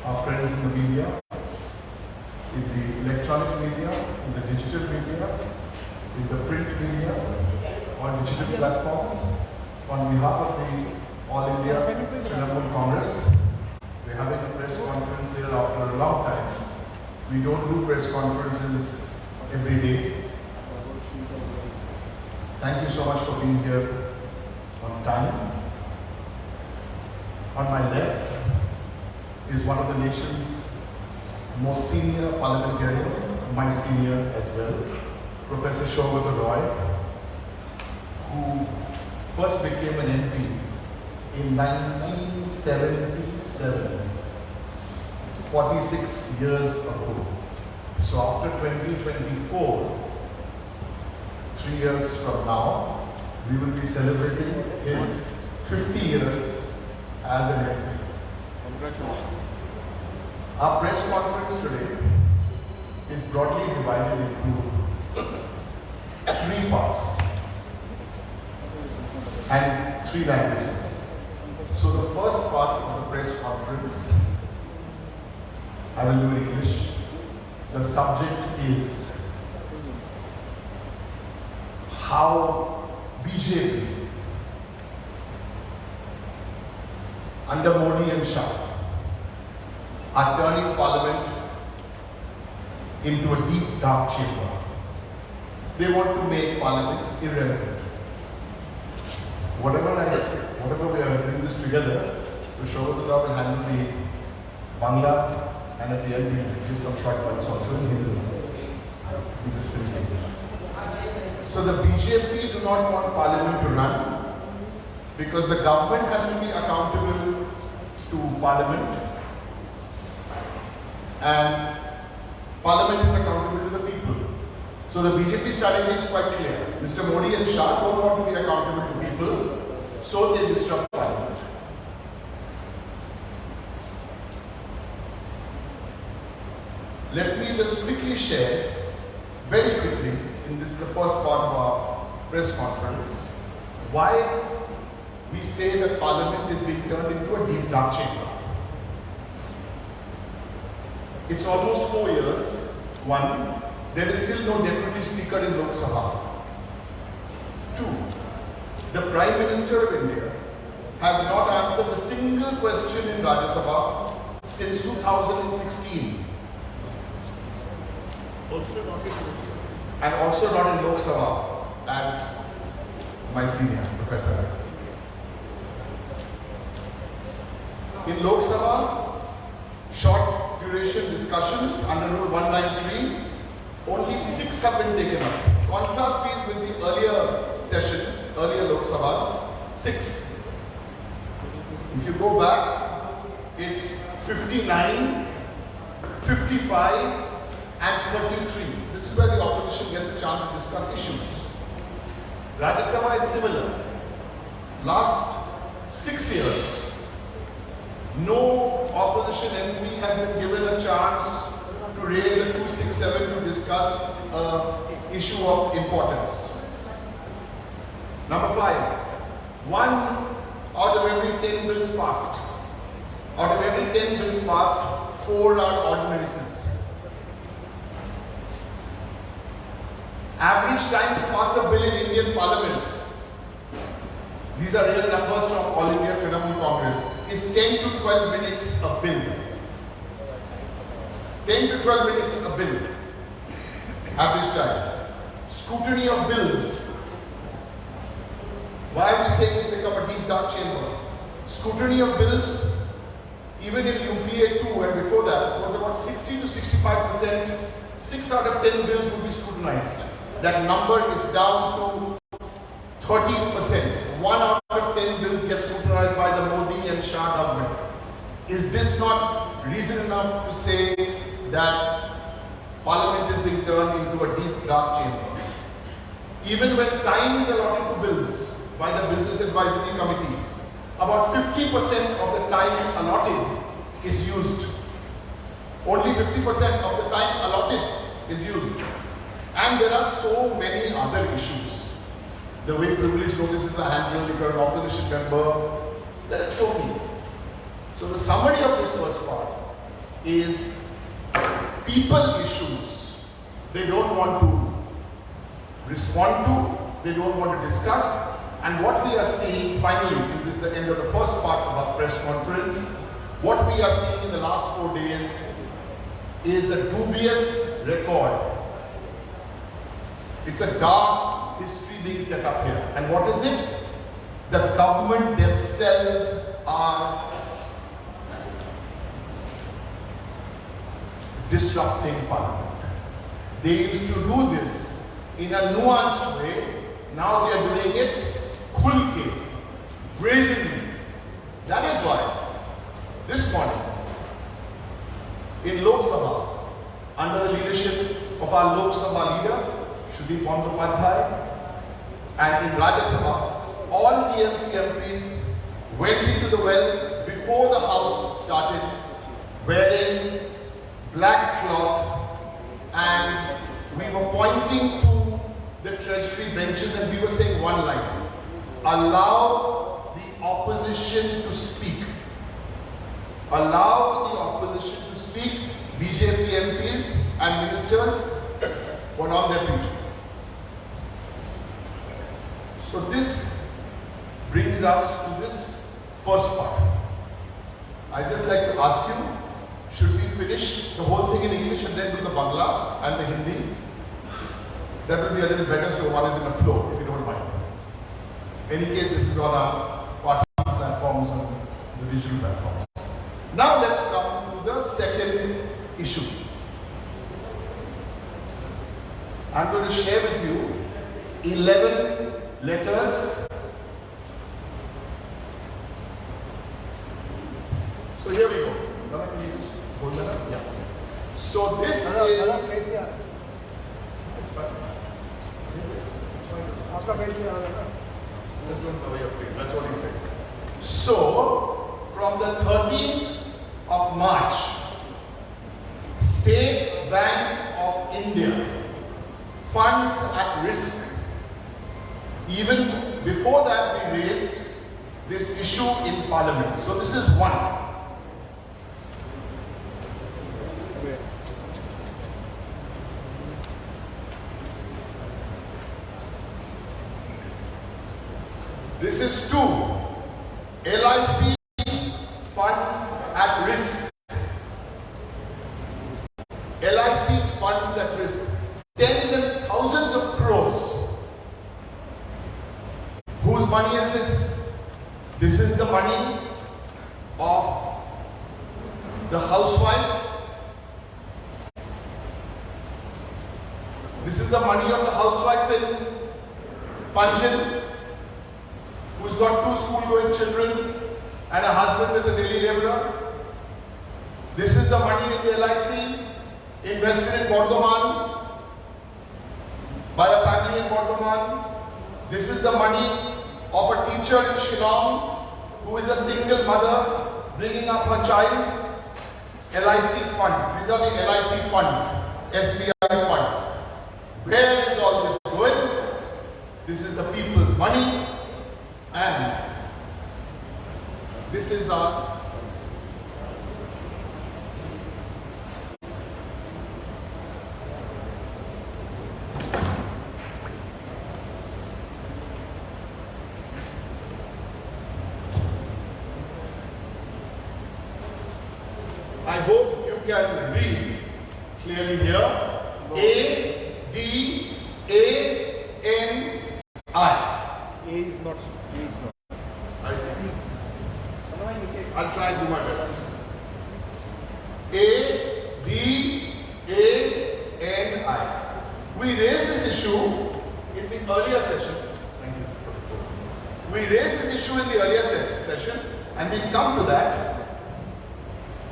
our friends in the media, in the electronic media, in the digital media, in the print media, on digital platforms. On behalf of the All India Trinamool Congress, we're having a press conference here after a long time. We don't do press conferences every day. Thank you so much for being here on time. On my left is one of the nation's most senior parliamentarians, my senior as well, Professor Saugata Roy, who first became an MP in 1977, 46 years ago. So after 2024, 3 years from now, we will be celebrating his 50 years as an MP. Congratulations. Our press conference today is broadly divided into 3 parts and 3 languages. So the first part of the press conference, I will do in English. The subject is how BJP under Modi and Shah are turning parliament into a deep dark chamber. They want to make parliament irrelevant. Whatever we are doing this together, so Saugata will handle the Bangla, and at the end we will give some short points also in Hindi. We just finish English. So the BJP do not want parliament to run because the government has to be accountable to parliament and parliament is accountable to the people. So the BJP strategy is quite clear. Mr. Modi and Shah don't want to be accountable to people, so they disrupt parliament. Let me just quickly share, very quickly, in this the first part of our press conference, why we say that parliament is being turned into a deep dark chamber. It's almost 4 years. 1, there is still no deputy speaker in Lok Sabha. 2, the Prime Minister of India has not answered a single question in Rajya Sabha since 2016. And also not in Lok Sabha as my senior professor. In Lok Sabha, short duration discussions under Rule 193, only 6 have been taken up. Contrast these with the earlier sessions, earlier Lok Sabhas, 6. If you go back, it's 59, 55, and 33. This is where the opposition gets a chance to discuss issues. Rajya Sabha is similar. Last 6 years, no opposition MP has been given a chance to raise a 267 to discuss an issue of importance. Number 5, 1 out of every 10 bills passed. Out of every 10 bills passed, 4 are ordinances. Average time to pass a bill in Indian Parliament, these are real numbers from All India Trinamool Congress, is 10 to 12 minutes a bill. 10 to 12 minutes a bill. Average time. Scrutiny of bills. Why are we saying it's become a deep dark chamber? Scrutiny of bills, even in UPA 2 and before that, was about 60 to 65%. 6 out of 10 bills would be scrutinized. That number is down to 13%. 1 out of 10 bills get scrutinized by the Modi and Shah government. Is this not reason enough to say that Parliament is being turned into a deep dark chamber? Even when time is allotted to bills by the Business Advisory Committee, about 50% of the time allotted is used. Only 50% of the time allotted is used. And there are so many other issues. The way privilege notices are handled, if you're an opposition member, there are so many. So the summary of this first part is people issues they don't want to respond to, they don't want to discuss. And what we are seeing finally, in this the end of the first part of our press conference, what we are seeing in the last 4 days is a dubious record. It's a dark history being set up here. And what is it? The government themselves are disrupting Parliament. They used to do this in a nuanced way. Now they are doing it khulke, brazenly. That is why this morning in Lok Sabha, under the leadership of our Lok Sabha leader, Sudeep Bandyopadhyay, and in Rajya Sabha, all TMC MPs went into the well before the House started wearing black cloth, and we were pointing to the Treasury benches and we were saying one line: allow the opposition to speak. Allow the opposition to speak. BJP MPs and ministers were on their feet. So this brings us to this first part. I'd just like to ask you, should we finish the whole thing in English and then do the Bangla and the Hindi? That will be a little better, so one is in a flow, if you don't mind. In any case, this is on our party platforms and the digital platforms. Now let's come to the second issue. I'm going to share with you 11 letters. So here we go. Nana, can you just hold that up? Yeah. So this is... It's fine. It's fine. Just don't cover your face. That's what he said. So, from the 13th of March, State Bank of India, funds at risk. Even before that, we raised this issue in Parliament. So this is one. This is two. LIC funds at risk. LIC funds at risk. Tens and thousands of crores. Whose money is this? This is the money of the housewife. This is the money of the housewife in Panjim, who's got 2 school-going children and a husband is a daily laborer. This is the money in the LIC invested in Bardhaman by a family in Bardhaman. This is the money of a teacher in Shillong who is a single mother bringing up her child. LIC funds. These are the LIC funds, SBI funds. Where is all this going? This is the people's money, and this is our I hope you can read clearly here. A-D-A-N-I. A is not. I see. I'll try and do my best. A-D-A-N-I. We raised this issue in the earlier session. Thank you. We raised this issue in the earlier session, and we'll come to that.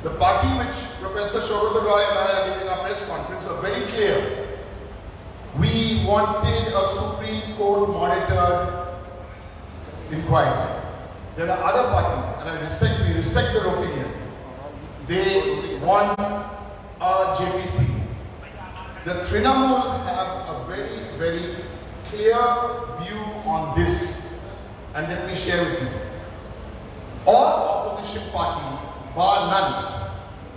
The party which Professor Saugata Roy and I are giving our press conference were very clear. We wanted a Supreme Court monitored inquiry. There are other parties, and we respect their opinion. They want a JPC. The Trinamool have a very, very clear view on this, and let me share with you. All opposition parties, bar none,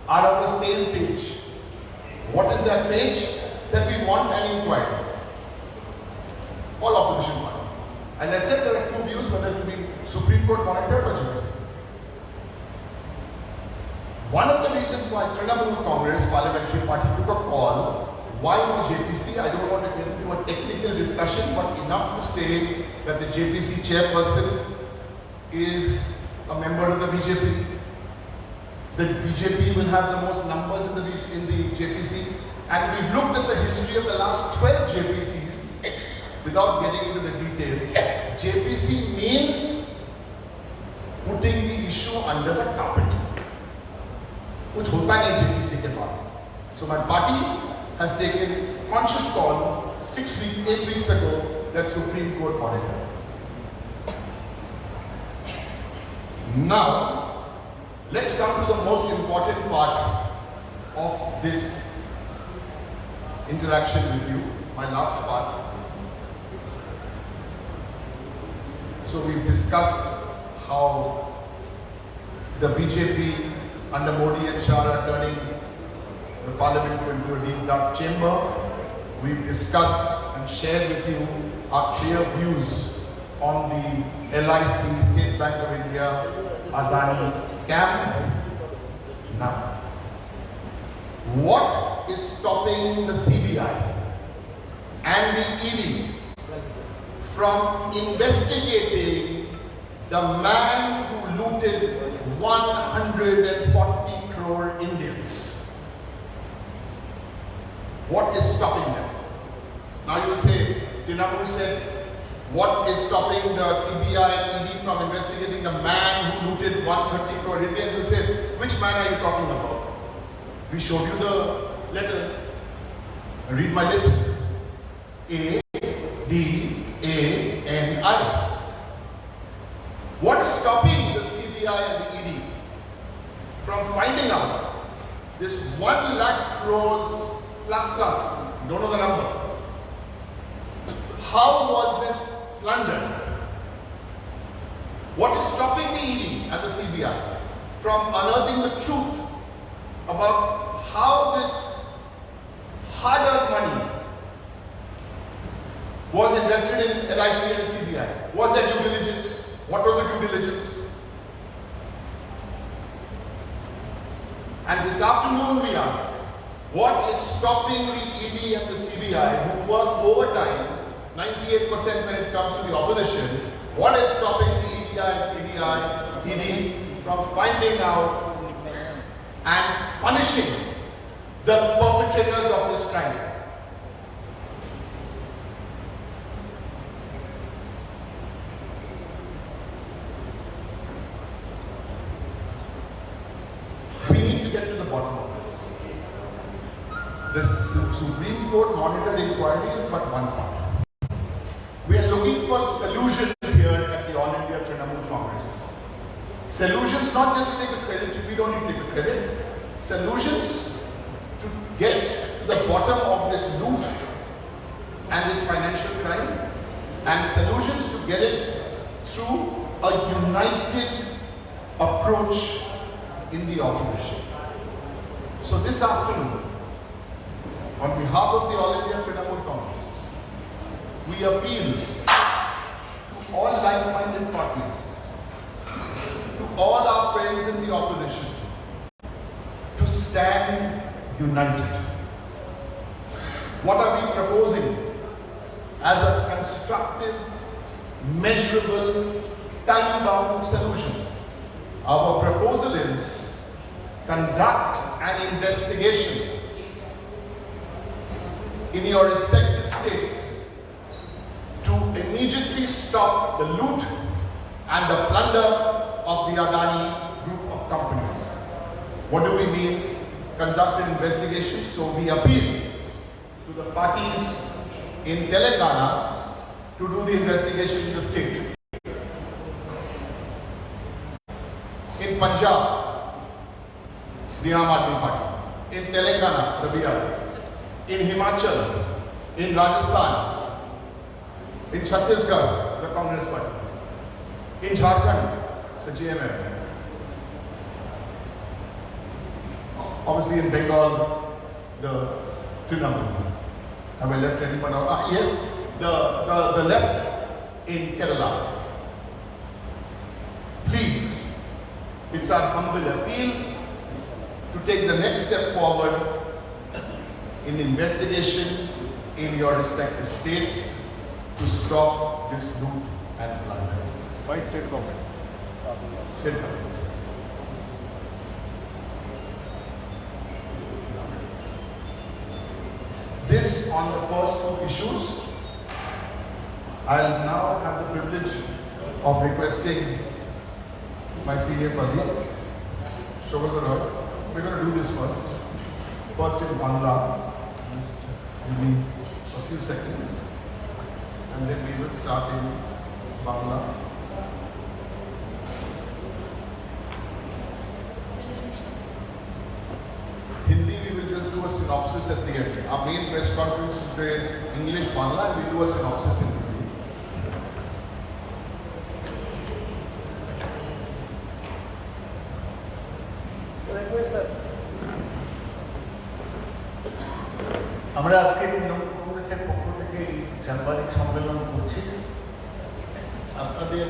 are on the same page. What is that page? That we want an inquiry. All opposition parties. As I said, there are two views, whether it will be Supreme Court monitored or JPC. One of the reasons why Trinamool Congress Parliamentary Party took a call, why no JPC, I don't want to get into a technical discussion, but enough to say that the JPC chairperson is a member of the BJP. The BJP will have the most numbers in the JPC, and we've looked at the history of the last 12 JPCs without getting into the details. JPC means putting the issue under the carpet. कुछ होता नहीं JPC के बाद. So my party has taken conscious call 6 weeks, 8 weeks ago that Supreme Court monitor. Now, let's come to the most important part of this interaction with you, my last part. So we've discussed how the BJP under Modi and Shah are turning the parliament into a deep dark chamber. We've discussed and shared with you our clear views on the LIC, State Bank of India, Adani scam. Now, what is stopping the CBI and the ED from investigating the man who looted 140 crore Indians? What is stopping them? Now you will say, Trinamool said, what is stopping the CBI and ED from investigating the man who looted 130 crore Indians? You say, which man are you talking about? We showed you the letters. Read my lips. A, D, A, N, I. What is stopping the CBI and the ED from finding out this 1 lakh crores plus, you don't know the number. How was this plundered? What is stopping the ED and the CBI from unearthing the truth about how this hard-earned money was invested in LIC and CBI? Was there due diligence? What was the due diligence? And this afternoon we ask, what is stopping the ED and the CBI who work overtime, 98% when it comes to the opposition, what is stopping the EDI and CBI, ED from finding out and punishing the perpetrators of this crime? We need to get to the bottom of this. The Supreme Court monitored inquiry is but one part. We are looking for solutions here at the All India Trinamool Congress. Solutions not just to take the credit, we don't need to take the credit. Solutions to get to the bottom of this loot and this financial crime, and solutions to get it through a united approach in the opposition. So this afternoon, on behalf of the All India Trinamool Congress, we appeal to all like-minded parties, to all our friends in the opposition, to stand united. What are we proposing as a constructive, measurable, time-bound solution? Our proposal is conduct an investigation in your respective states to immediately stop the loot and the plunder of the Adani group of companies. What do we mean? Conduct an investigation. So we appeal to the parties in Telangana to do the investigation in the state. In Punjab, the Aam Aadmi Party. In Telangana, the BRS. In Himachal, in Rajasthan, in Chhattisgarh, the Congress Party. In Jharkhand, the JMM. obviously in Bengal, the Trinamool. Have I left anyone out? Yes, the left in Kerala. Please, it's our humble appeal to take the next step forward in investigation in your respective states to stop this loot and plunder. By state government. State governments. This on the first two issues. I'll now have the privilege of requesting my senior colleague, Shobhata Roy. We're going to do this first. First in Bangla. Just give me a few seconds. And then we will start in Bangla. Hindi, we will just do a synopsis at the end. Our main press conference today is English, Bangla, and we'll do a synopsis in Hindi. আমরা আজকে তৃণমূল কংগ্রেসের পক্ষ থেকে এই সাংবাদিক সম্মেলন করছি। আপনাদের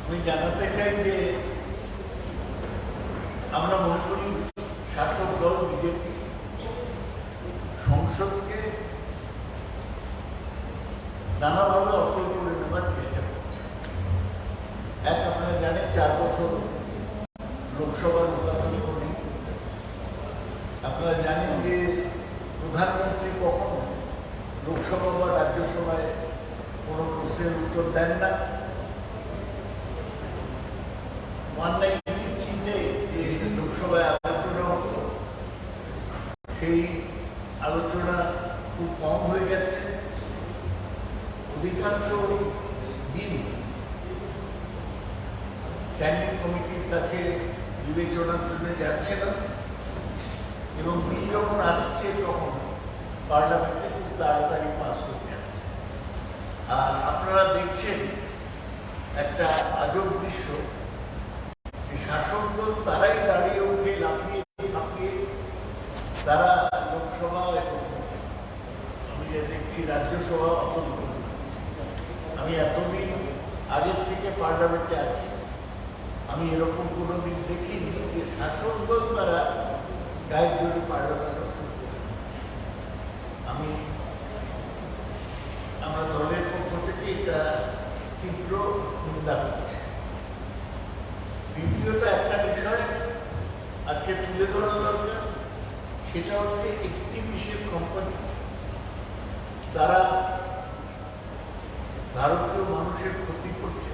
আমি জানাতে চাই যে আমরা মনে করি শাসক দল বিজেপি সংসদকে নানাভাবে অচল করে নেবার চেষ্টা করছে। এক, আপনারা জানেন 4 বছর লোকসভার লোকাতন্ত্র নেই। আপনারা জানেন যে প্রধানমন্ত্রী কখনো লোকসভা বা রাজ্যসভায় কোনো প্রশ্নের উত্তর দেন না। 193-তে যে লোকসভায় আলোচনা হতো সেই আলোচনা খুব কম হয়ে গেছে। অধিকাংশ বিল স্ট্যান্ডিং কমিটির কাছে বিবেচনার জন্য যাচ্ছে না, এবং বিল যখন আসছে তখন পার্লামেন্টে খুব তাড়াতাড়ি পাস হয়ে যাচ্ছে। আর আপনারা দেখছেন একটা আজব দৃশ্য, শাসক দল তারাই দাঁড়িয়ে উঠে লাফিয়ে ঝাঁপিয়ে তারা লোকসভা এবং আমি যে দেখছি রাজ্যসভা অচল করে দিচ্ছে। আমি এতদিন আগের থেকে পার্লামেন্টে আছি, আমি এরকম কোনো দিন দেখিনি যে শাসক দল তারা গায়ের জোরে পার্লামেন্ট অচল করে দিচ্ছে। আমরা দলের পক্ষ থেকে এটা তীব্র নিন্দা করছি। দ্বিতীয়ত একটা বিষয় আজকে তুলে ধরা দরকার, সেটা হচ্ছে একটি বিশেষ কোম্পানি তারা ভারতীয় মানুষের ক্ষতি করছে।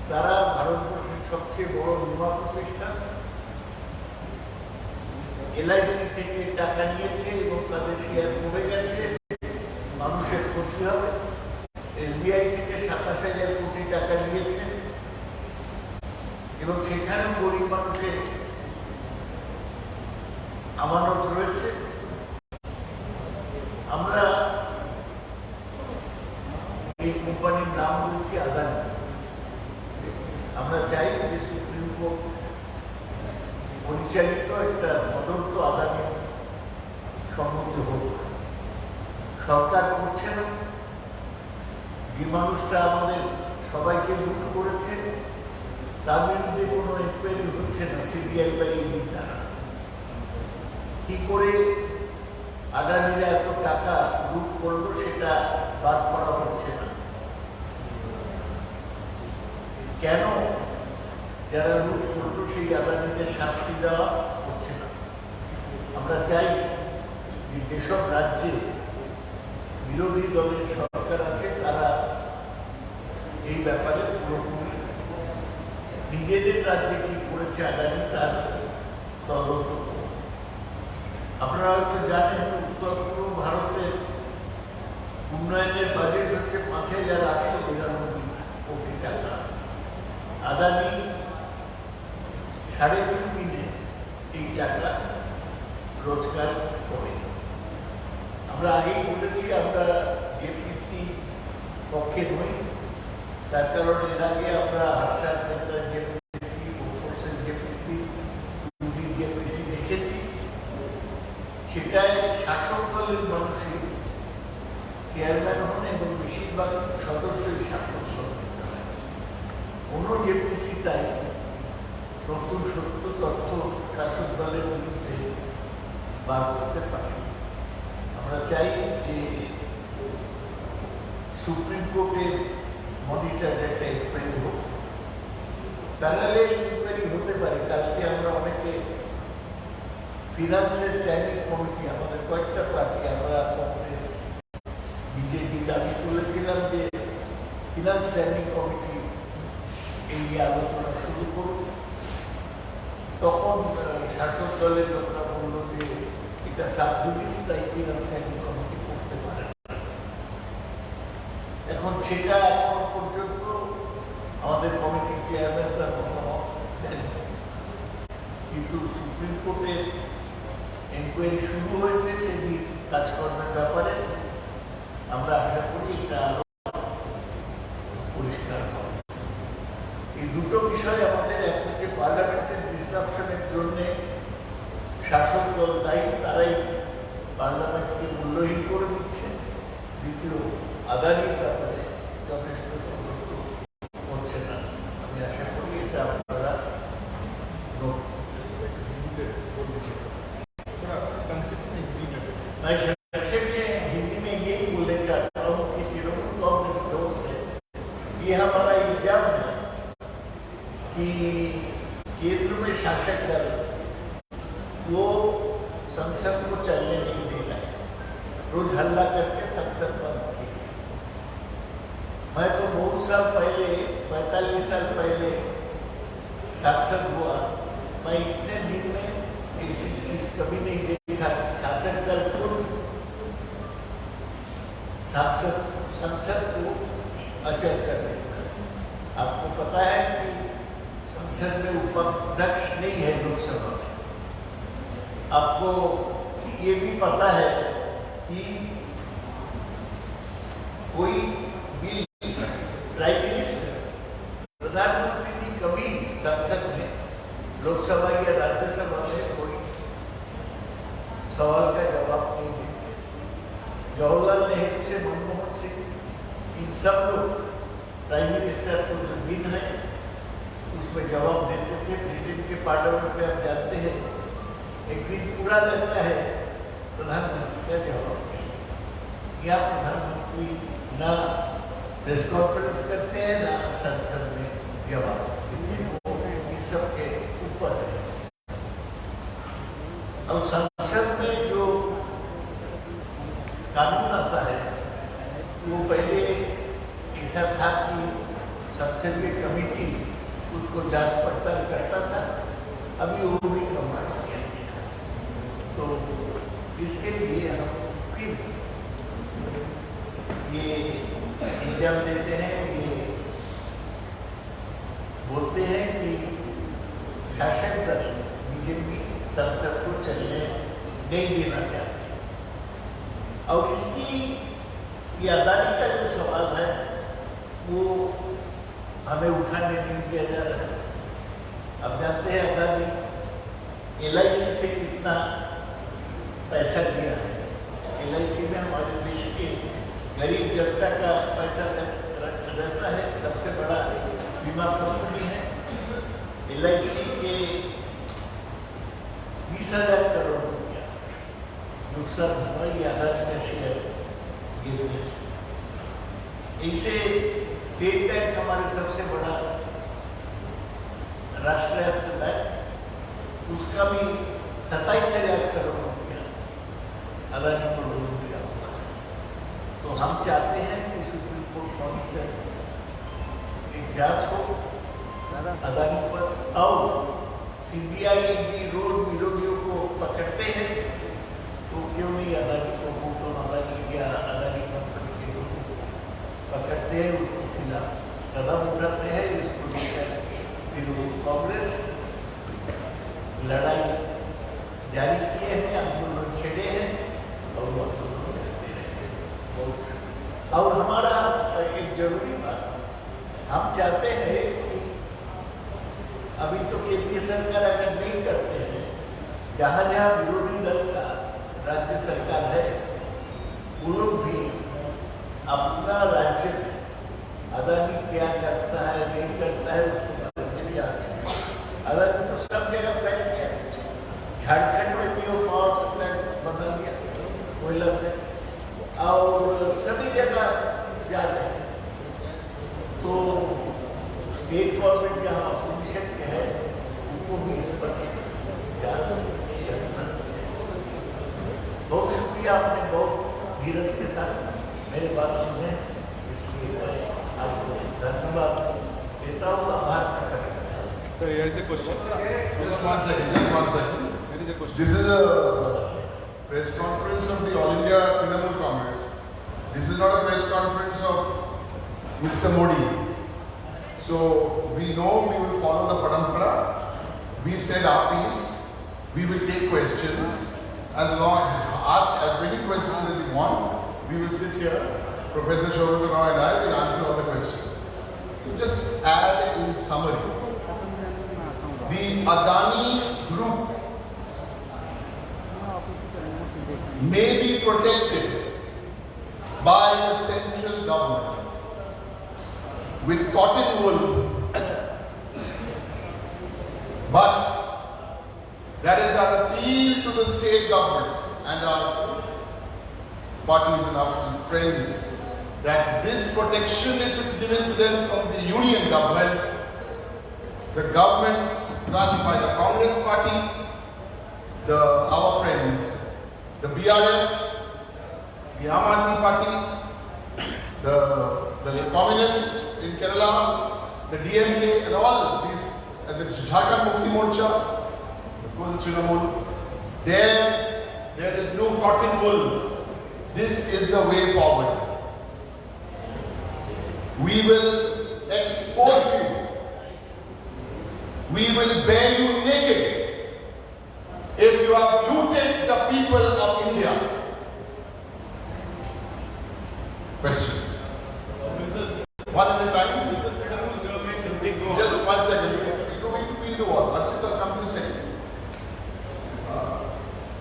তারা ভারতবর্ষের সবচেয়ে বড় বীমা প্রতিষ্ঠান LIC থেকে টাকা নিয়েছে এবং তাদের শেয়ার কমে গেছে, মানুষের ক্ষতি হবে। SBI থেকে 27,000 কোটি টাকা নিয়েছে এবং সেখানেও গরিব মানুষের আমানত রয়েছে। আমরা এই কোম্পানির নাম বলছি আদানি। আমরা চাই যে সুপ্রিম কোর্ট পরিচালিত একটা তদন্ত আদানি সম্বন্ধে হোক। সরকার করছে না। যে মানুষটা আমাদের সবাইকে লুট করেছে তার বিরুদ্ধে কোনো এনকোয়ারি হচ্ছে না CBI বা ED দ্বারা। কি করে আদানিরা এত টাকা লুট করলো সেটা বাদ করা হচ্ছে না। কেন যারা লুট করলো সেই আদানিদের শাস্তি দেওয়া হচ্ছে না? আমরা চাই যে যেসব রাজ্যে বিরোধী দলের সরকার আছে তারা এই ব্যাপারে পুরোপুরি নিজেদের রাজ্যে কি করেছে আদানি তার তদন্ত। আপনারা হয়তো জানেন উত্তর পূর্ব ভারতের উন্নয়নের বাজেট হচ্ছে 5,892 কোটি টাকা। আদানি 3.5 দিনে এই টাকা রোজগার করে। আমরা আগেই বলেছি আমরা জেপিসি পক্ষে নই, তার কারণ এর আগে আমরা হারসার নেতার জেপিসি, ফোর্সের জেপিসি, টুজির জেপিসি দেখেছি। সেটাই শাসক দলের মানুষই চেয়ারম্যান হন এবং বেশিরভাগ সদস্যই শাসক দল। কোনো জেপিসি তাই নতুন সত্য তথ্য শাসক দলের বিরুদ্ধে বার করতে পারে। আমরা চাই যে সুপ্রিম কোর্টের মনিটর একটা ইনকোয়ারি হোক, প্যানেলে ইনকোয়ারি হতে পারে। কালকে আমরা অনেকে ফিনান্সের স্ট্যান্ডিং কমিটি, আমাদের কয়েকটা পার্টি, আমরা কংগ্রেস, বিজেপি দাবি করেছিলাম যে ফিনান্স স্ট্যান্ডিং কমিটি এই নিয়ে আলোচনা শুরু করুন। তখন শাসক দলের লোকরা বলল যে এটা সাবজুডিস, তাই ফিনান্স স্ট্যান্ডিং কমিটি করতে পারে না। এখন সেটা এখনো পর্যন্ত আমাদের কমিটির চেয়ারম্যান তার মতামত দেন, কিন্তু সুপ্রিম কোর্টের এনকোয়ারি শুরু হয়েছে সেদিন কাজকর্মের ব্যাপারে। আমরা আশা করি এটা আরো পরিষ্কার হবে। এই দুটো বিষয় আমাদের, এক হচ্ছে পার্লামেন্টের ডিসরাপশনের জন্য শাসক দল দায়ী, তারাই পার্লামেন্টকে মূল্যহীন করে দিচ্ছে। দ্বিতীয়, আদানির ব্যাপারে যথেষ্ট তদন্ত হচ্ছে না। আমি আশা করি এটা আপনারা নোট। मैं संक्षेप से हिंदी में यही बोलना चाहता हूँ कि तृणमूल कांग्रेस की ओर से ये हमारा इल्जाम है कि केंद्र में शासक दल वो संसद को चलने नहीं दे रहा है, रोज हल्ला करके संसद बंद की। मैं तो बहुत साल पहले, 45 साल पहले सांसद हुआ, मैं इतने दिन में ऐसी चीज कभी नहीं देखा। शासक दल खुद संसद को अचल कर देता है। आपको पता है कि संसद में उपाध्यक्ष नहीं है लोकसभा में। आपको ये भी पता है कि कोई बिल प्राइम मिनिस्टर, प्रधानमंत्री जी कभी संसद में, लोकसभा या राज्यसभा में कोई सवाल का जवाब नहीं देते। जवाहरलाल नेहरू से मनमोहन सिंह, इन सब लोग प्राइम मिनिस्टर को जो दिन है उसमें जवाब देते थे। ब्रिटेन के पार्लियामेंट में आप जानते हैं एक दिन पूरा रहता है, प्रधानमंत्री का जवाब नहीं। या प्रधानमंत्री ना प्रेस कॉन्फ्रेंस करते हैं ना संसद में जवाब देते हैं, वो इन सब के ऊपर है। और संसद में जो कानून आता है वो पहले ऐसा था कि संसदीय कमेटी उसको जांच पड़ताल करता था, अभी वो भी कम कर दिया। तो इसके लिए हम फिर ये इल्जाम देते हैं, ये बोलते हैं कि शासक दल बीजेपी संसद को चलने नहीं देना चाहते। और इसकी ये अदानी का जो सवाल है वो हमें उठाने नहीं दिया जा रहा है। अब जानते हैं अदानी LIC से कितना पैसा लिया है। LIC में हमारे देश के गरीब जनता का पैसा रहता है, सबसे बड़ा बीमा कंपनी है। LIC के 20,000 करोड़ रुपया नुकसान हुआ ये अदानी का शेयर गिरने से। इसे स्टेट बैंक हमारे सबसे बड़ा राष्ट्रायत्त बैंक, उसका भी 27,000 करोड़ रुपया अदानी को लोन दिया हुआ है। तो हम चाहते हैं कि सुप्रीम कोर्ट मॉनिटर एक जांच हो अदानी पर, और CBI भी रोड विरोधियों को पकड़ते हैं तो क्यों नहीं अदानी को, अदानी या अदानी कंपनी के हैं उसके खिलाफ कदम उठाते हैं, इसको लेकर फिर कांग्रेस लड़ाई जारी किए हैं, आंदोलन छेड़े हैं और वो आंदोलन करते रहेंगे। बहुत और हमारा एक जरूरी बात, हम चाहते हैं कि अभी तो केंद्रीय सरकार अगर नहीं करते हैं, जहाँ जहाँ विरोधी दल का राज्य सरकार है, वो लोग भी अपना राज्य में अदानी क्या करता है नहीं करता है उसको बदलने की आवश्यकता है। अदानी तो सब जगह फैल गया, झारखंड में भी वो पावर प्लांट बदल गया कोयला से, और सभी जगह जा रहे हैं। तो स्टेट गवर्नमेंट जहाँ अपोजिशन के है उनको भी इस पर जांच करना चाहिए। बहुत शुक्रिया, आपने बहुत धीरज के साथ मेरी बात सुने, इसलिए मैं आपको धन्यवाद देता हूँ, आभार प्रकट करता हूँ। Sir, here is a question. Just one second, just one second. Here is a question. This is a press conference of the All India Trinamool Congress. This is not a press conference of Mr. Modi. So we know we will follow the parampara. We've said our piece. We will take questions. Ask as many questions as you want. We will sit here. Professor Shobhita Roy and I will answer all the questions. To just add in summary, the Adani Group may be protected by the central government with cotton wool, but that is our appeal to the state governments and our parties and our friends, that this protection, if it's given to them from the union government, the governments run by the Congress party, our friends, the BRS, the Aam Aadmi party, the communists in Kerala, the DMK, and all these, and the Jharkhand Mukti Morcha, of course the Trinamool, there is no cotton wool. This is the way forward. We will expose you. We will bear you naked if you have looted the people of India. Questions? One at a time. Just 1 second. We'll do all. Archie sir, come to second.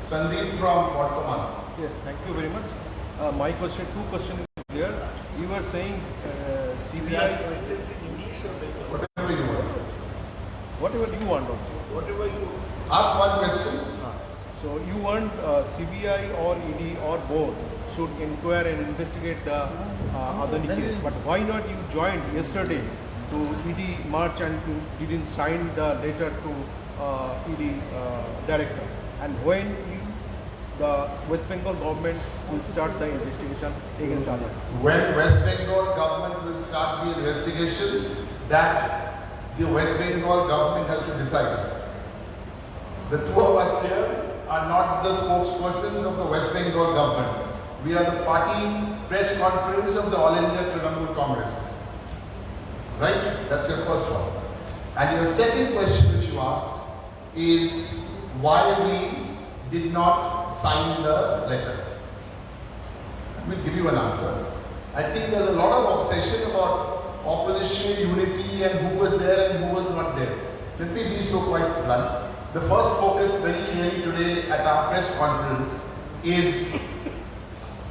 Sandeep from Bardhaman. Yes, thank you very much. My question, two questions there. You were saying CBI. questions in English or Bengali? Whatever you want. Whatever you want also. Whatever you Ask one question. So you want CBI or ED or both should inquire and investigate the Adani case. But why not you joined yesterday to ED March and you didn't sign the letter to ED director? And when the West Bengal government will start the investigation against Adani? When West Bengal government will start the investigation, that the West Bengal government has to decide. The two of us here are not the spokespersons of the West Bengal government. We are the party press conference of the All India Trinamool Congress. Right? That's your first one. And your second question which you asked is why we did not sign the letter. We'll give you an answer. I think there's a lot of obsession about opposition unity and who was there and who was not there. Let me be so quite blunt. The first focus very clearly today at our press conference is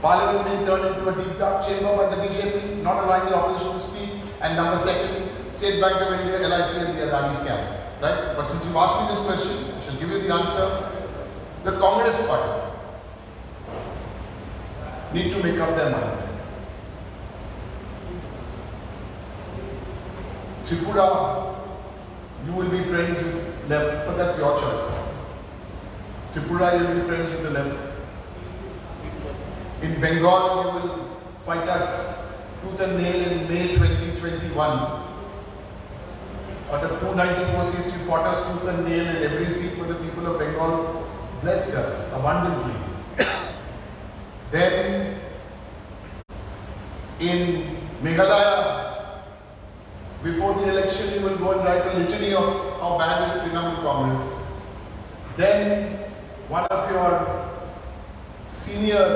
Parliament being turned into a deep dark chamber by the BJP, not allowing the opposition to speak, and number second, State Bank of India, LIC and the Adani scam. Right? But since you asked me this question, I shall give you the answer. The Congress party need to make up their mind. Tripura, you will be friends with left, but that's your choice. Tripura, you will be friends with the left. In Bengal, you will fight us tooth and nail in May 2021. Out of 294 seats, you fought us tooth and nail, and every seat for the people of Bengal blessed us abundantly. Then, in Meghalaya, before the election, you will go and write a litany of how bad is the Trinamool Congress. Then, one of your senior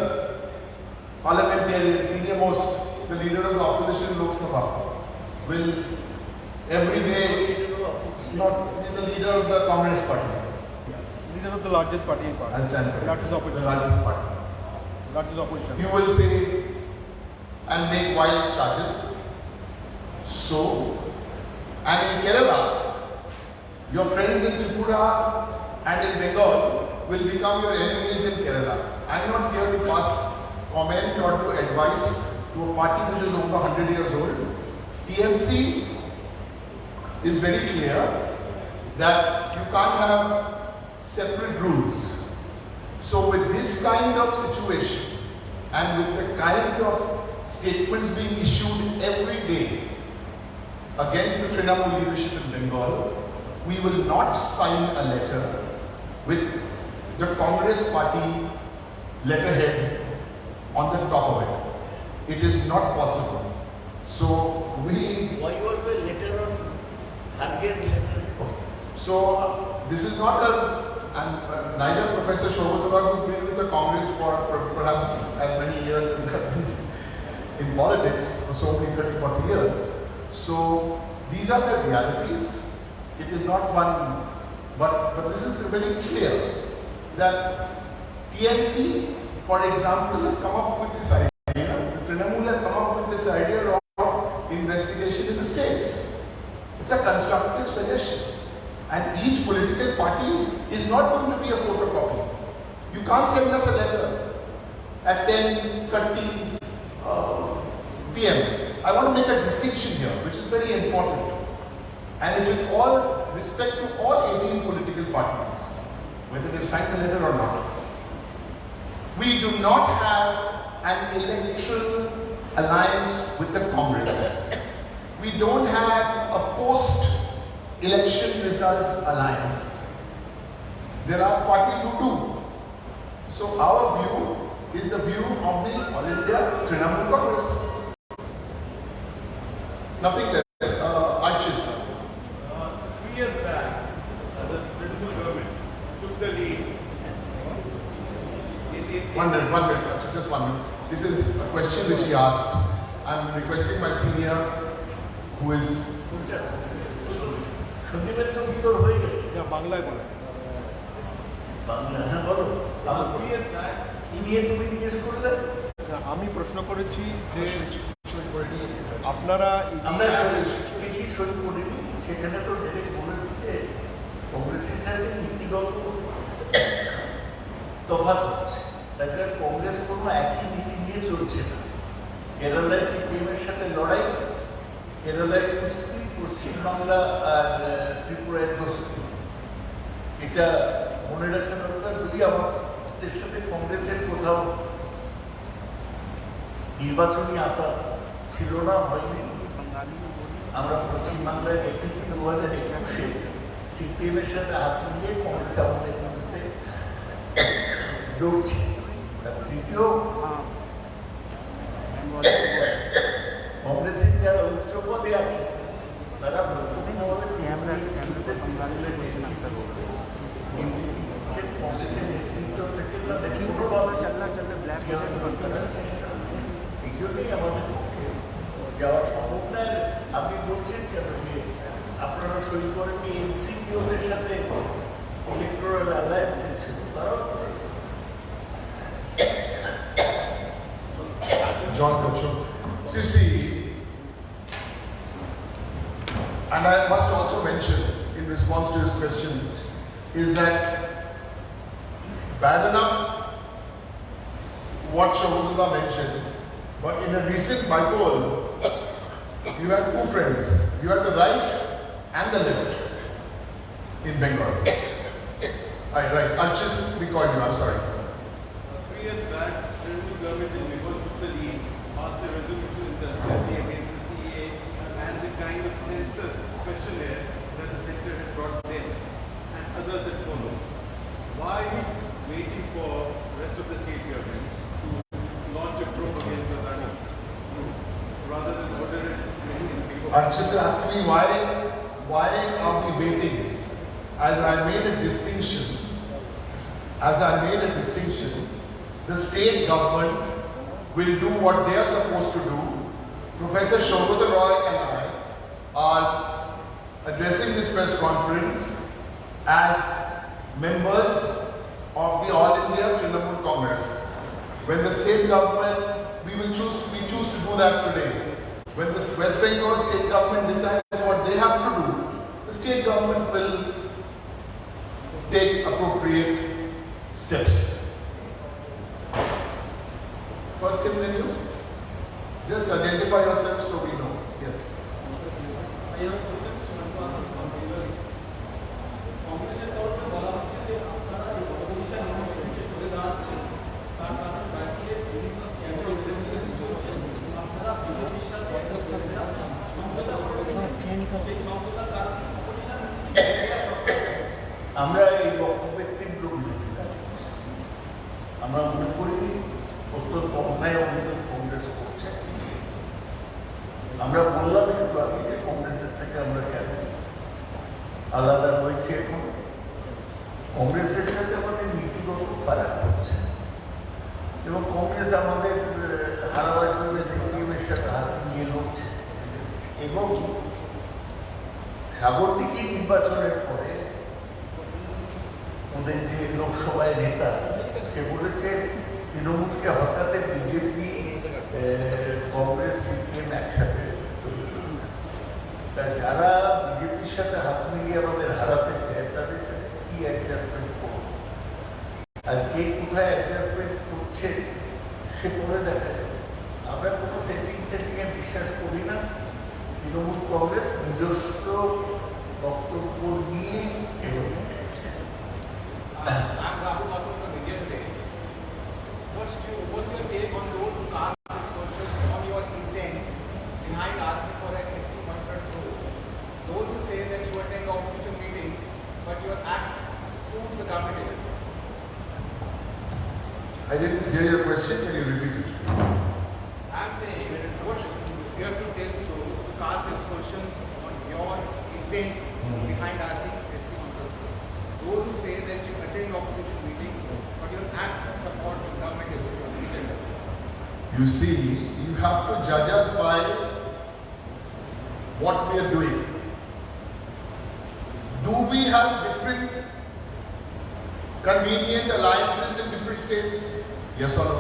parliamentarians, senior most, the leader of the opposition in Lok Sabha, will every day, not is the leader of the Congress party. Leader of the largest party in I party. stand That is the opposition. largest party. Largest opposition. You will say and make wild charges. So, and in Kerala, your friends in Tripura and in Bengal will become your enemies in Kerala. I am not here to pass comment or to advise to a party which is over 100 years old. TMC is very clear that you can't have separate rules. So with this kind of situation and with the kind of statements being issued every day against the Trinamool leadership in Bengal, we will not sign a letter with the Congress party letterhead on the top of it. It is not possible. So Why was the letter on Kharge's letter? So this is not and neither Professor Shobhatullah, who's been with the Congress for perhaps as many years in politics, for so many 30, 40 years. So these are the realities. It is not one, but this is very clear that TMC, for example, has come up with this idea. The Trinamool has come up with this idea of investigation in the states. It's a constructive suggestion. And each political party is not going to be a photocopy. You can't send us a letter at 10:30 p.m. I want to make a distinction here, which is very important. And it's with all respect to all 18 political parties, whether they've signed the letter or not. We do not have an electoral alliance with the Congress. We don't have a post-election results alliance. There are parties who do. So our view is the view of the All India Trinamool Congress. Nothing less. Archis. 3 years back, the Trinamool government took the lead. One minute, Archis, just 1 minute. This is a question which he asked. I'm requesting my senior, who is সন্দীপের তো ভিতর হয়ে গেছে বাংলায় বলে বাংলা হ্যাঁ বলো About 3 years back, কি নিয়ে তুমি জিজ্ঞেস করলে আমি প্রশ্ন করেছি যে আপনারা আমরা চিঠি সই করিনি সেখানে তো ডিরেক্ট বলেছি যে কংগ্রেসের সাথে নীতিগত তফাৎ হচ্ছে তাদের কংগ্রেস কোনো একই নীতি নিয়ে চলছে না কেরালায় সিপিএমের সাথে লড়াই কেরালায় কুস্তি পশ্চিমবাংলা আর ত্রিপুরায় দোস্তি এটা মনে রাখা দরকার দুই আমাদের সাথে কংগ্রেসের কোথাও নির্বাচনী আতা ছিল না হয়নি আমরা পশ্চিমবাংলায় দেখেছি 2021-এ সিপিএমের সাথে হাত মিলিয়ে কংগ্রেস আমাদের বিরুদ্ধে লড়ছে আর তৃতীয় কংগ্রেসের যারা উচ্চ পদে আছে তারা কংগ্রেসের নেতৃত্ব থেকে না দেখি কোনোভাবে এই জন্যই আমাদের পক্ষে যাওয়া সম্ভব না আপনি বলছেন কেন যে আপনারা সই করেননি এনসিপি ওদের সাথে ইলেকট্রাল অ্যালায়েন্স ছিল তারাও John Mitchell. So you see, and I must also mention in response to his question, is that bad enough what Shobhatullah mentioned, but in a recent bypoll, you had two friends. You had the right and the left in Bengal. Right, Archis, we called you, I'm sorry. 3 years back, Trinamool government in Bengal took the lead, passed a resolution in the assembly against the CA and the kind of census questionnaire that the center had brought in, and others had followed. Why are you waiting for rest of the state governments to launch a probe against the Rani rather than what Archus asked me why are we waiting? As I made a distinction, the state government will do what they are supposed to do. Professor Saugata Roy and I are addressing this press conference as members of the All India Trinamool Congress. When the state government, we choose to do that today. When the West Bengal state government decides what they have to do, the state government will take appropriate steps. First him, then you. Just identify yourself so we know. Yes. আমরা এই বক্তব্যের তীব্র বিরোধিতা করছি। আমরা মনে করি অত্যন্ত অন্যায় অভিযোগ কংগ্রেস করছে। আমরা বললাম একটু আগে যে কংগ্রেসের থেকে আমরা কেন আলাদা হয়েছে। এখন কংগ্রেসের সাথে আমাদের নীতিগত ফারাক হচ্ছে এবং কংগ্রেস আমাদের হারাবার জন্য সিপিএমের সাথে হাত নিয়ে লড়ছে এবং স্বাগতিকী নির্বাচনের পরে ওদের যে লোকসভায় নেতা সে বলেছে তৃণমূলকে হঠাৎ বিজেপি কংগ্রেস সিপিএম একসাথে চলবে। তা যারা বিজেপির সাথে হাত মিলিয়ে আমাদের হারাতে চায় তাদের সাথে কি অ্যাডজাস্টমেন্ট করব আর কে কোথায় অ্যাডজাস্টমেন্ট করছে সে করে দেখা যাবে। আমরা কোনো সেটিং টেটিংয়ে বিশ্বাস করি না। তৃণমূল কংগ্রেস নিজস্ব বক্তব্য নিয়ে এগোতে চাইছে। I'm Rahul Mathur from India Today. What's your take on those who cast aspersions on your intent behind asking for an SC 100 Those who say that you attend opposition meetings, but your act suits the government. I didn't hear your question. Can you repeat it? I'm saying what you have to tell to those who cast aspersions on your intent behind asking SC 100 Those who say that you attend opposition meetings, but your acts support the government is agenda. You see, you have to judge us by what we are doing. Do we have different convenient alliances in different states? Yes or no?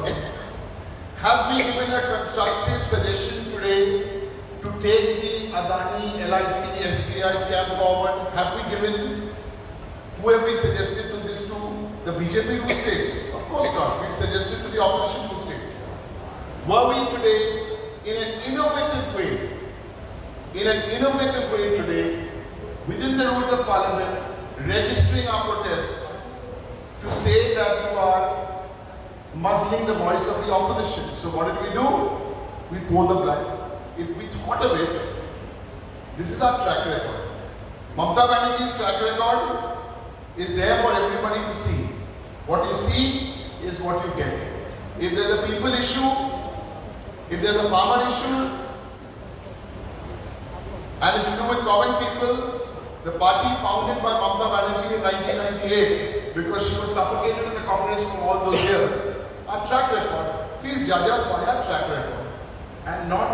Have we given a constructive suggestion today to take the Adani, LIC, SBI scam forward? Have we given, who have we suggested to this to? The BJP two states? Of course not. We've suggested to the opposition two states. Were we today in an innovative way today, within the rules of parliament, registering our protest to say that you are muzzling the voice of the opposition? So what did we do? We pour the blood. If we thought of it, this is our track record. Mamata Banerjee's track record is there for everybody to see. What you see is what you get. If there's a people issue, if there's a farmer issue, and it's to do with common people, the party founded by Mamata Banerjee in 1998, because she was suffocated in the Congress for all those years. Our track record. Please judge us by our track record, and not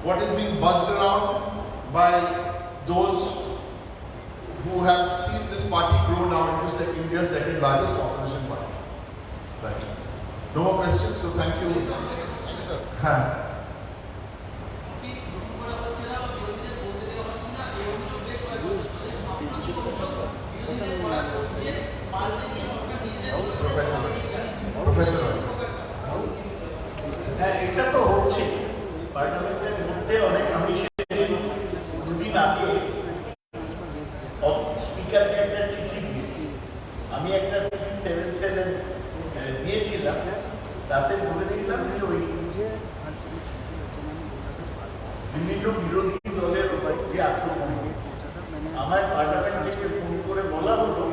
what is being buzzed around by those who have seen this party grow now into India's second largest opposition party. Right. No more questions, so thank you. Huh. Professor. হ্যাঁ, এটা তো হচ্ছে পার্লামেন্টের মধ্যে অনেক। আমি দুদিন আগে স্পিকারকে একটা চিঠি দিয়েছি। আমি একটা 377 দিয়েছিলাম, তাতে বলেছিলাম যে ওই বিভিন্ন বিরোধী দলের উপর যে আক্রমণ হয়েছে, আমার পার্লামেন্ট থেকে ফোন করে বলা হলো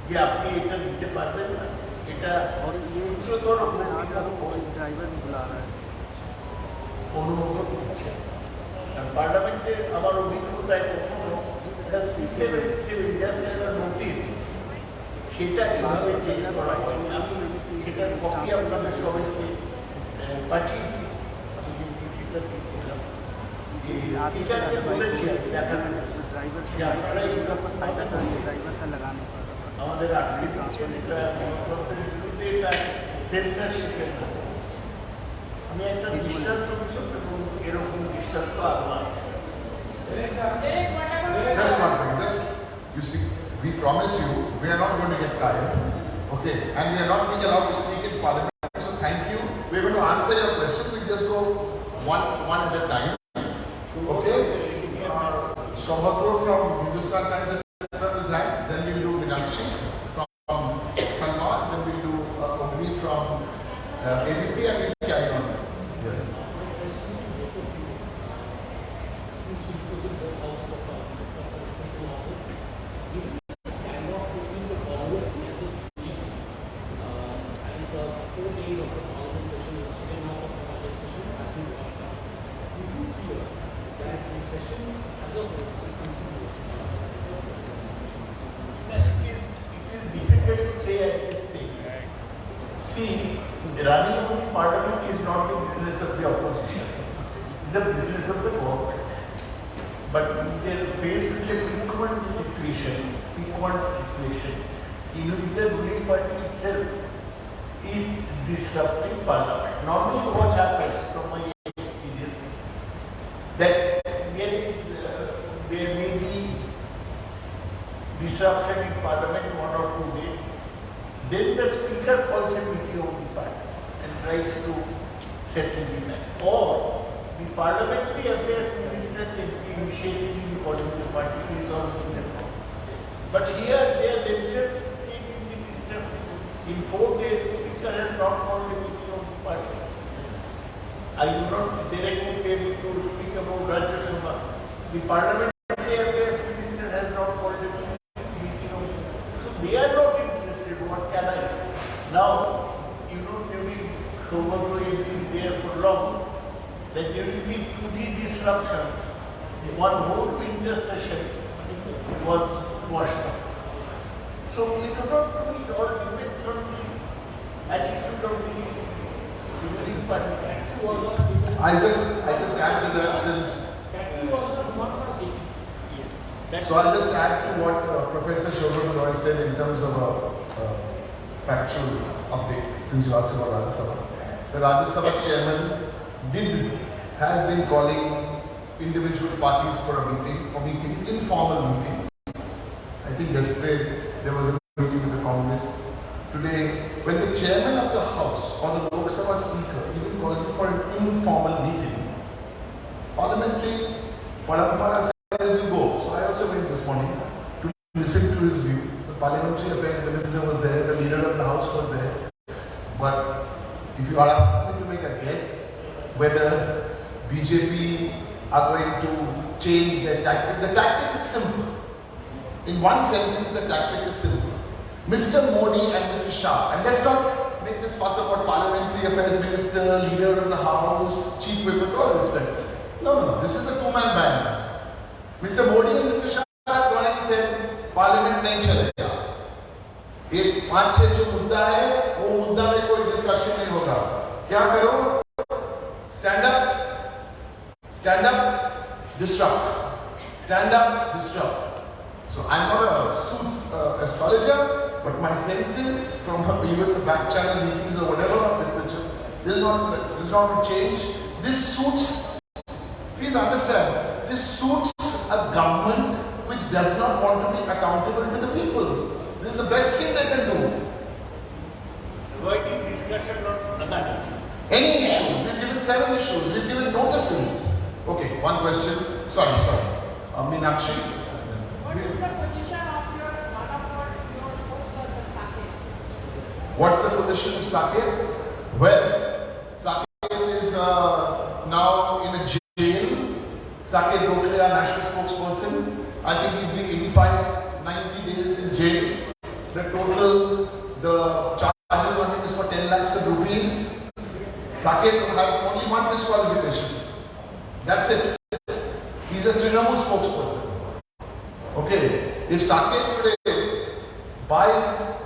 যে আপনি এটা দিতে পারবেন না, এটা উচ্চতর অনুমোদন করছে। আর পার্লামেন্টে আমার অভিজ্ঞতায় কখনো এটা জাস্ট একটা নোটিস, সেটা এভাবে চেঞ্জ করা হয়। আমি সেটার কপি আপনাদের সবাইকে পাঠিয়েছি। আমি যে চিঠিটা দিয়েছিলাম যে স্পিকারকে বলেছি দেখার যে আপনারা এই আমাদের আটকে দিচ্ছেন, এটা গণতন্ত্রের বিরুদ্ধে, এটা সেন্সরশিপের মতো। আমি একটা দৃষ্টান্ত দিলাম এবং এরকম দৃষ্টান্ত আরও আছে। Just one second, just, you see, we promise you, we are not going to get tired, okay? And we are not being allowed to speak in parliament, so thank you. We are going to answer your question, we'll just go one at a time, okay? Shobhadro from Hindustan Times is right, then we'll do Meenakshi from Salman, then we'll do Ogni from ABP, and we'll carry on. Yes. It is difficult to say at this stage. See, running of the parliament is not the business of the opposition, it's the business of the government. But they are faced with a piquant situation, in which the ruling party itself is disrupting parliament. Normally what happens from my experience, that there may be disruption in parliament 1 or 2 days, then the speaker calls a meeting of the parties and tries to settle the matter. Or the parliamentary affairs minister takes the initiative in calling the party, resolving the problem. But here they are themselves taking the disturbance. In 4 days, speaker has not called a meeting of the parties. I do not directly be able to speak about Rajya Sabha. The parliamentary affairs minister has not called a meeting of the parties. So they are not interested. What can I? Now, during Shobhadro has been there for long, that during the 2G disruption, one whole winter session was washed off. So we do not do it all depends on the attitude of the ruling party. I just add to that since. Yes. So I'll just add to what Professor Shobhadro Roy said in terms of a factual update, since you asked about Rajya Sabha. The Rajya Sabha chairman has been calling individual parties for meetings, informal meetings. I think yesterday there was a meeting with the Congress. Today, when the chairman of the House or the Lok Sabha speaker even calls you for an informal meeting, parliamentary parampara says you go. So I also went this morning to listen to his view. The parliamentary affairs minister was there, the leader of the House was there. But if you are asking me to make a guess whether BJP are going to change their tactic, the tactic is simple. In one sentence, the tactic is simple. Mr. Modi and Mr. Shah, and let's not make this fuss about parliamentary affairs minister, leader of the House, chief whip, with all respect. No, this is a two-man band. Mr. Modi and Mr. Shah have gone and said, Parliament नहीं चलेगा. ये 5-6 जो मुद्दा है, वो मुद्दा में कोई डिस्कशन नहीं होगा. क्या करो? Stand up, disrupt. Stand up, disrupt. So I'm not a suits astrologer, but my sense is from even the back channel meetings or whatever, this is not to change. This suits. Please understand. This suits a government which does not want to be accountable to the people. This is the best thing they can do. Avoiding discussion on Adani. Any issue. We've given 7 issues. We've given notices. Okay, one question. Sorry. Meenakshi. What is the position of your spokesperson, Saket? What's the position of Saket? Well, Saket is now in a jail. Saket Gokhale, our national spokesperson. I think he's been 85-90 days in jail. The charges on him is for 10 lakhs of rupees. Saket has only one disqualification. That's it. He's a Trinamool spokesperson. Okay, if Saket today buys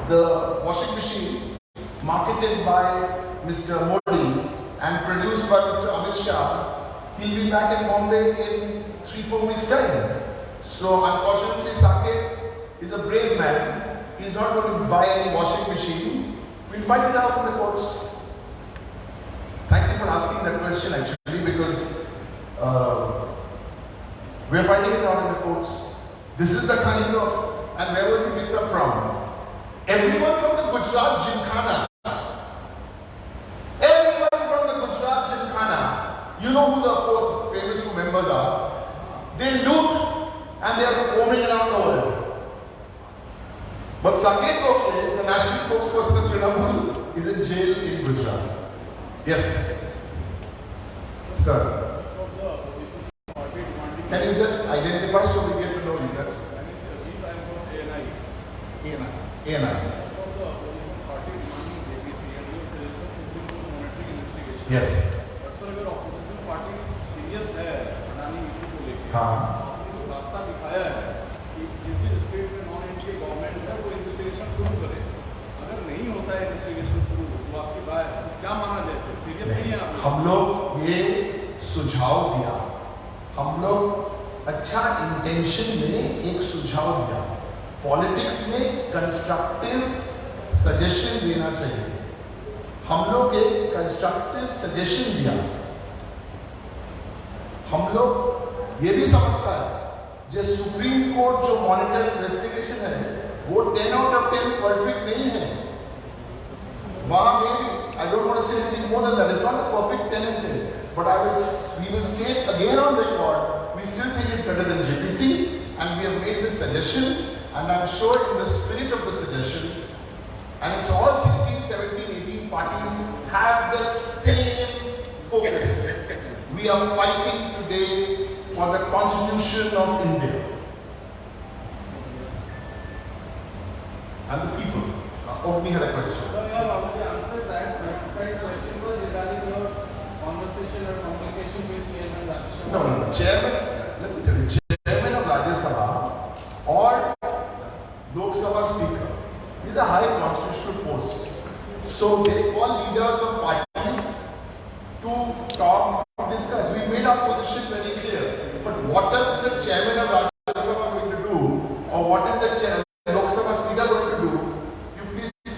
the washing machine marketed by Mr. Modi and produced by Mr. Amit Shah, he'll be back in Bombay in 3-4 weeks' time. So unfortunately, Saket is a brave man. He's not going to buy any washing machine. We'll fight it out in the courts. Thank you for asking that question actually, because we're fighting it out in the courts. This is the kind of, and where was he picked up from? Everyone from the Gujarat Gymkhana. Everyone from the Gujarat Gymkhana. You know who the four famous two members are. They loot and they are roaming around the world. But Saket Gokhale, the national spokesperson of Trinamool, is in jail in Gujarat. Yes. Sir. Can you just identify so we get to know you? That's ANI. Yes. हाँ. हम लोग ये सुझाव दिया, हम लोग अच्छा intention में एक सुझाव दिया, पॉलिटिक्स में कंस्ट्रक्टिव सजेशन देना चाहिए, हम लोग एक कंस्ट्रक्टिव सजेशन दिया, हम लोग ये भी समझता है जो सुप्रीम कोर्ट जो मॉनिटर इन्वेस्टिगेशन है वो 10 out of 10 परफेक्ट नहीं है, वहाँ में भी I don't want to say anything more than that. It's not a perfect 10 and 10, but we will state again on record, we still think it's better than JPC, and we have made this suggestion, and I'm sure in the spirit of the suggestion, and it's all 16, 17, 18 parties have the same focus. We are fighting today for the Constitution of India and the people. Omni had a question. You have already answered that. My precise question was regarding your conversation or communication with Chairman Rajya Sabha. No. Chairman, let me tell you, Chairman of Rajya Sabha or Lok Sabha Speaker, these are high constitutional posts. So they call leaders of parties to talk, discuss. We made our position very clear. But what is the Chairman of Rajya Sabha going to do, or what is the Lok Sabha Speaker going to do?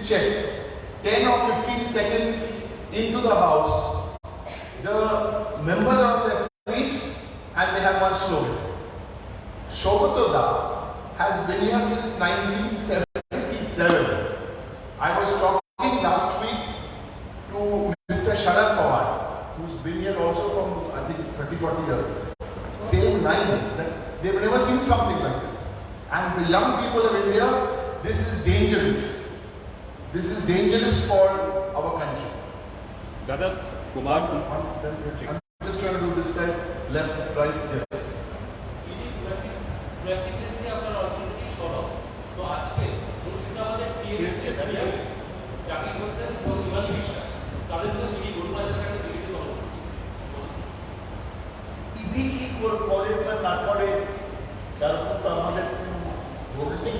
Check. 10 or 15 seconds into the house, the members are on their feet and they have one slogan. Shobhatoda has been here since 1977. I was talking last week to Mr. Sharad Pawar, who's been here also from I think 30-40 years. Same line, that they've never seen something like this. And the young people of India, this is dangerous. This is dangerous for our country. Dada Kumar. I'm just trying to do this side, left, right, yes. ED কি করে বা না করে তার উপর তো আমাদের vote নেই।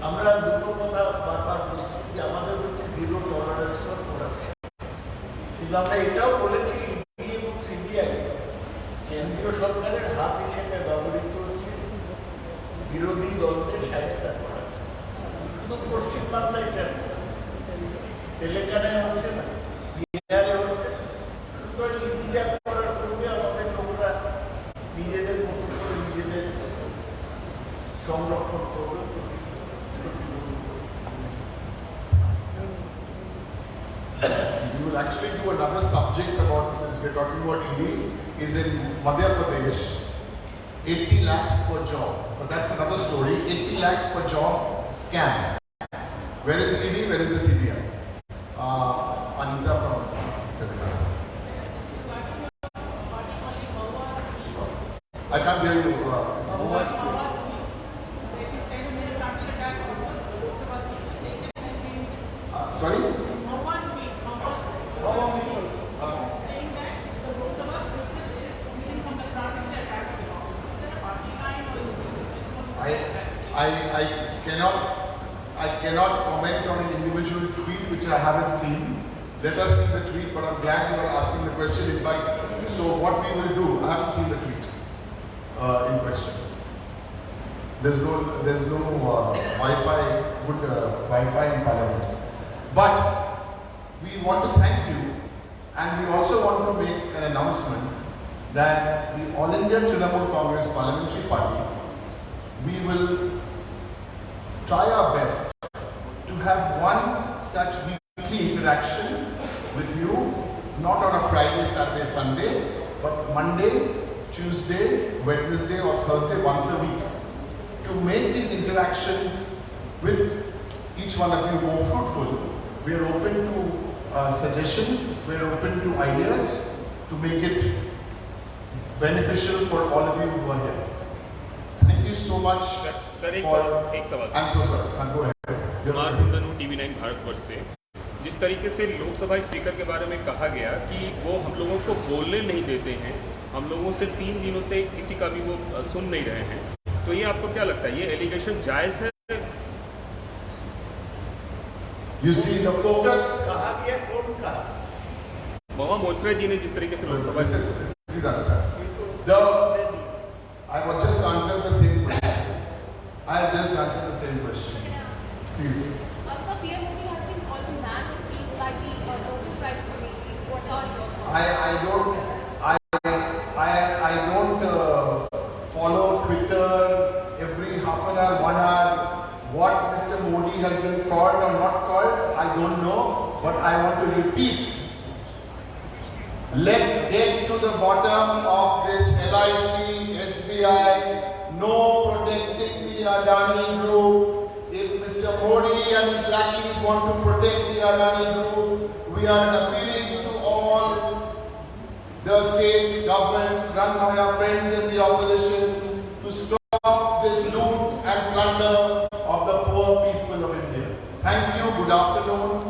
আমরা দুটো কথা বারবার বলছি যে আমাদের হচ্ছে জিরো টলারেন্স ফর করাপশন, কিন্তু আমরা এটাও বলেছি ইডি এবং সিবিআই কেন্দ্রীয় সরকারের হাত হিসেবে ব্যবহৃত হচ্ছে বিরোধী দলদের শায়েস্তা করা। শুধু পশ্চিমবাংলায় এটা তেলেঙ্গানায় হচ্ছে না, বিহারে হচ্ছে না। সুতরাং ইডি যা করার পূর্বে আমাদের লোকরা নিজেদের মতো করে নিজেদের সংরক্ষণ করবে। We will actually do another subject about, since we're talking about ED, is in Madhya Pradesh, 80 lakhs per job. But that's another story. 80 lakhs per job scam. Where is the ED? Where is the CBI? Anita from Telangana. I can't hear you. Sorry? I cannot comment on an individual tweet which I haven't seen. Let us see the tweet, but I'm glad you are asking the question. In fact, so what we will do, I haven't seen the tweet in question. There's no Wi-Fi, good Wi-Fi in Parliament. But we want to thank you, and we also want to make an announcement that the All India Trinamool Congress Parliamentary Party, we will try our best to have one such weekly interaction with you, not on a Friday, Saturday, Sunday, but Monday, Tuesday, Wednesday or Thursday once a week, to make these interactions with each one of you more fruitful. We are open to suggestions, we are open to ideas to make it beneficial for all of you who are here. Thank you so much. Sir एक सवाल I'm so sorry. Go ahead. Kumar Kundan TV9 Bharatvarsh से। जिस तरीके से Lok Sabha speaker के बारे में कहा गया कि वो हम लोगों को बोलने नहीं देते हैं, हम लोगों से 3 दिनों से किसी का भी वो सुन नहीं रहे हैं, तो ये आपको क्या लगता है, ये एलिगेशन जायज है? You see the focus. कहा गया कौन का? महुआ मोइत्रा जी ने जिस तरीके से Lok Sabha Listen, please understand. I was just answering the same question. I have just answered the same question. Please. Sir, PM Modi has been called the man of peace by the Nobel Prize committee. What are your thoughts? I don't follow Twitter every half an hour, 1 hour. What Mr. Modi has been called or not called, I don't know. But I want to repeat. Let's get to the bottom of this LIC, SBI, no protecting the Adani Group. If Mr. Modi and his lackeys want to protect the Adani Group, we are appealing to all the state governments run by our friends in the opposition to stop this loot and plunder of the poor people of India. Thank you. Good afternoon.